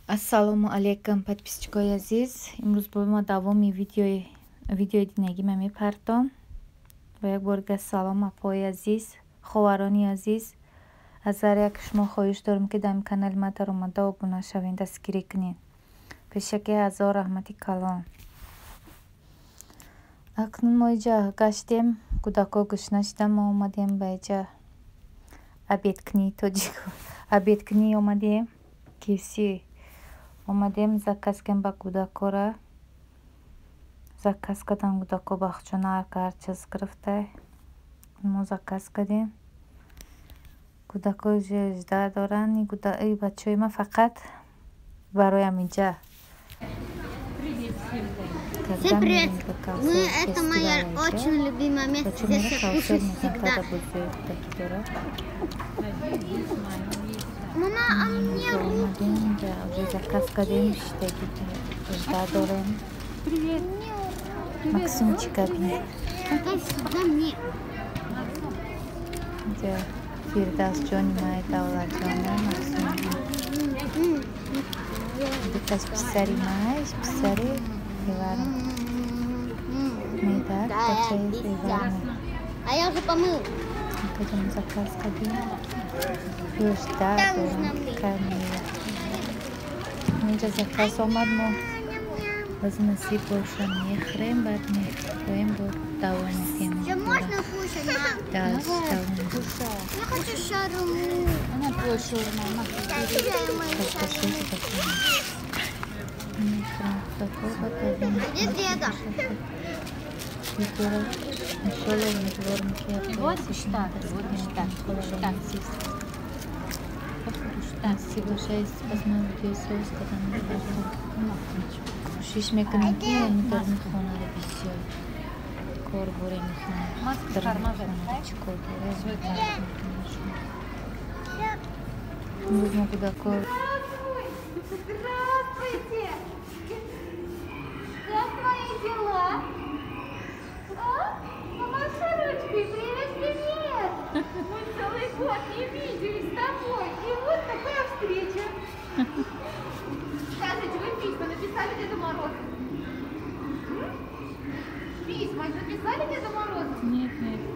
Ассалому алейкум, подписчикои азиз. Имрӯз ба мо давоми видеои динагима мепартом. Ва як борга салом апои азиз, ховарони азиз. Аз ҳар як шумо хоҳиш дорам ки дар канали ма дар омада обуна шавен, дастгирӣ кунед. Пешаки ҳазор раҳмати калон. Акнун мо иҷа гаштем, кӯдако гӯшна шуда мо омадем ба иҷа обедкунӣ омадем. KFC омадем заказ кардем ба кӯдакора. Заказ кардам кӯдако бахчона ҳар чиз гирифта. Мо заказ кардем. Кӯдако 18 доранд. И бачаҳои ма фақат бароям иҷа. Всем привет! Это моя очень любимое место. Здесь я кушаю всегда. Мама, а мне руки? Заказ кардем, Привет. Максимчик обед. Дай сюда мне. Фирдавс ҷони май давлатҷона Максим. Дикаш писари май, писари Ивана. Медак, бачаи Ивана. А я уже помыл. Пойдем заказ кардем. Там нужно мыть. Инҷа заказ омад, мо аз насиб боша мехӯрем, баъд мехӯрем бо давометем. Что можно кушать, мам? Да, Я хочу шаурму. Она будет шаурма. Где деда? Вот штат. Шиш мекунем ки дар мехонаро бисёр кор боре мехонам. Чикор боре. Имрӯз мо кӯдако. Здравствуйте! Как твои дела? Помаши ручкой, привет, привет! Мы целый год не виделись с тобой, и вот такая встреча. Скажите, вы письма написали Деду Морозу? Письма написали Деду Морозу? Нет.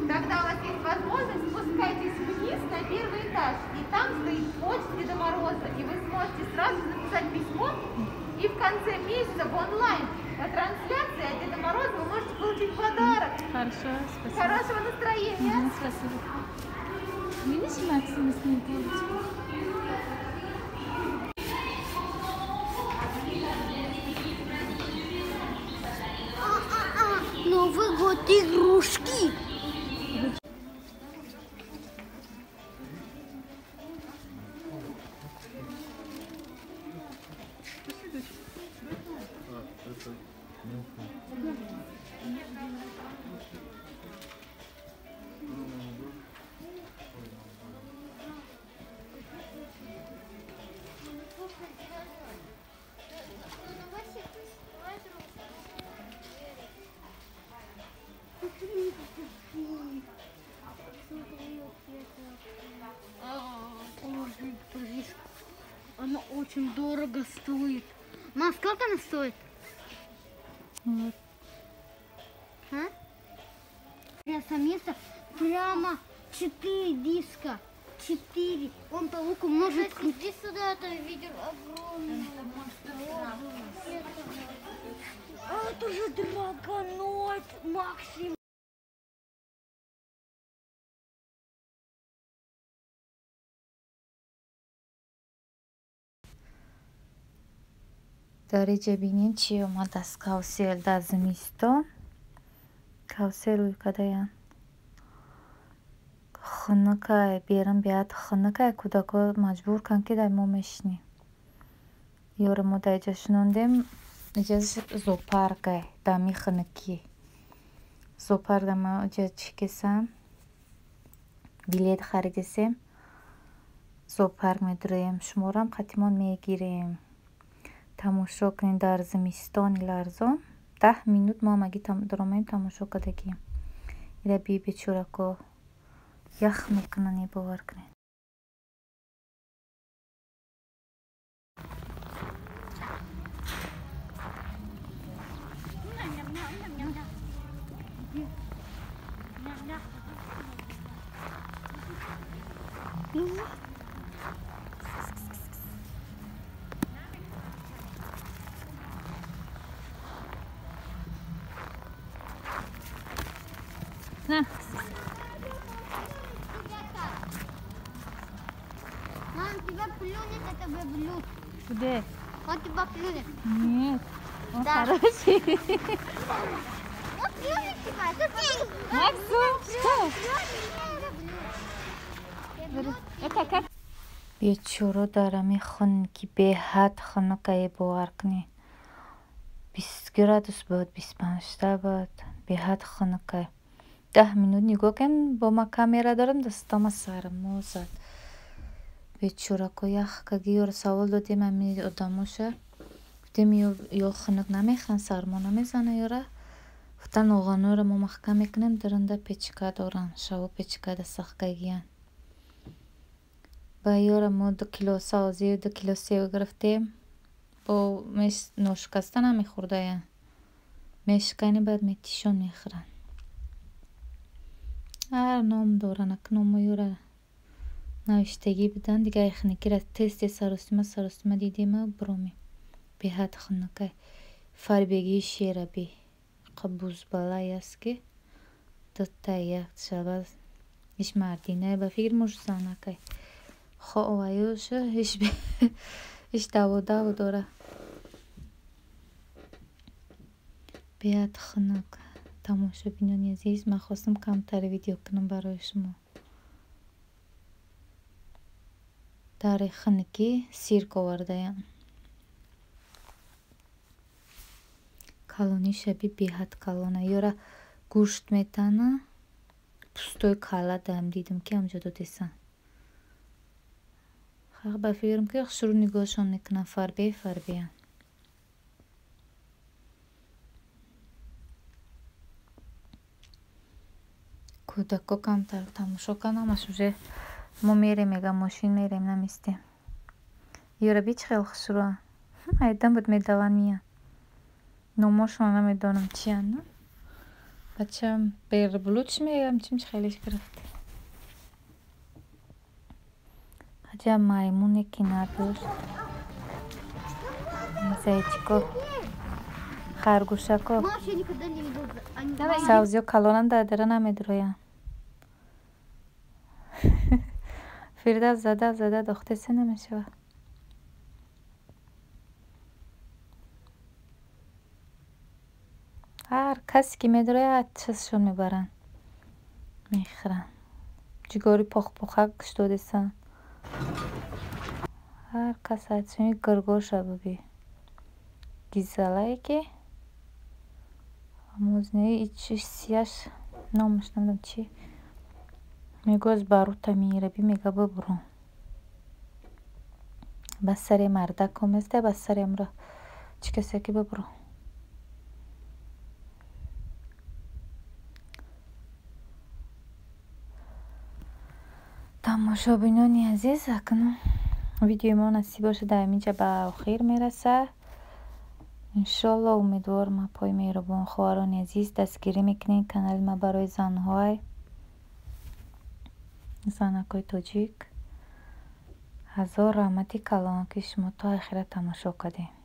Тогда у вас есть возможность, спускайтесь вниз на первый этаж, и там стоит почта Деда Мороза, и вы сможете сразу написать письмо, и в конце месяца в онлайн по трансляции от Деда Мороза вы можете получить подарок. Хорошо, спасибо. Хорошего настроения. Спасибо. Видишь, Максим с ним получил? Новый год игрушки. Она очень дорого стоит. Ма, сколько она стоит? Вот. А? Место прямо 4 диска. 4. Он по луку может... Иди сюда, это видео огромное. Это же драгоноид, Максим. дар иҷа бинед чӣ омад аз кавсел дар зимистон. Кавсел рӯй кадаям хунукай берам биад хунукай кӯдако маҷбур кан ки дар мо мешинем. Ёро мо дар иҷа шунондем иҷа зоопаркай дами хунукӣ. Зоопарк дар мо иҷа чӣ кесам билет харидесем. Зоопарк медуроем, шуморам қатимон мегирем. тамошо кунем дар зимистони ларзон. 10 минут мо ҳамагӣ доромаем тамошо кардагим. ира би бечорако ях мекунани бовар кунед. тебе блюд. Где? Вот тебе блюдо. Нет. Он Да. хороший. Вот блюдо тебя. Тут Максим, что? Это как? Бечуро дарам хон ки беҳад хонакае бовар кунӣ. 20 градус буд, 25 буд. Беҳад хонакай. 10 минут нигоҳ кунем, бо ма камера дорам, дастама сармо зад. Бечурако ях каги ёро савол додем ами одамоша. Гуфтем ё хунук намехӯранд, сармо намезана ёра. Гуфтан оғанӯро мо маҳкам мекунем, даранда печка доранд. Шаво печка да сахкагиян. Ба ёра мо 2 кило савзию 2 кило сев гирифтем. Бо ношикаста намехӯрдаян. Мешикани баъд метишон мехӯранд. Ҳар ном доранд, ак номо ёра навиштагӣ буданд. Дига яхникира тез саростима дидима буромем. Беҳад хунукай. Фарбегии шераби. Қабузбалай аст ки дутая шабаз. Иш мардинай ба фикр муш занакай. Хоаваюша иш даву дора. Беҳад хунук. тамошобинони азиз, ман хостам камтар видео кунам барои шумо. дар хунукӣ сирк овардаям. калони шаби беҳад калона. Ёра гӯшт метана. пустои кала дам дидам ки ҳамҷо додесан. хақ ба фикрам ки шуруъ нигоҳшон мекунам. фарбеян. кӯдако камтар тамошо канамаш уже мо мерем, мега мошин мерем, наместем. Ёра бич хел хушрӯан. Айдан буд медаван миян. номошон намедонам чиян. бачам берблуч мегам чимч хелиш гирифт. аҷаб маймуне ки надошт. зайчико, харгушако. Маша никогда не видела. савзиё калонам дар дара намедроян. фирдав зада дохтеса намешава. ҳар касе ки медрояд чизшон мебаранд, мехӯранд. ҷигори похпохак додесан. ҳар кас айдшони гиргоша буби. гизалае ки амознаи ичисияш номаш намедонам чи. мегӯяз барута меираби мега бубурон. ба саре мардако мезда ба саре амра чӣ касаки бубурон. тамошобинони азиз, акнун видеои мо насиб бошад дар ҳаминҷа ба охир мерасад. иншолло умедворам апои меҳрубон хоҳарони азиз дастгирӣ мекунед канали ма барои занакои тоҷик. ҳазор раҳмати калон ки шумо то охира тамошо кардед.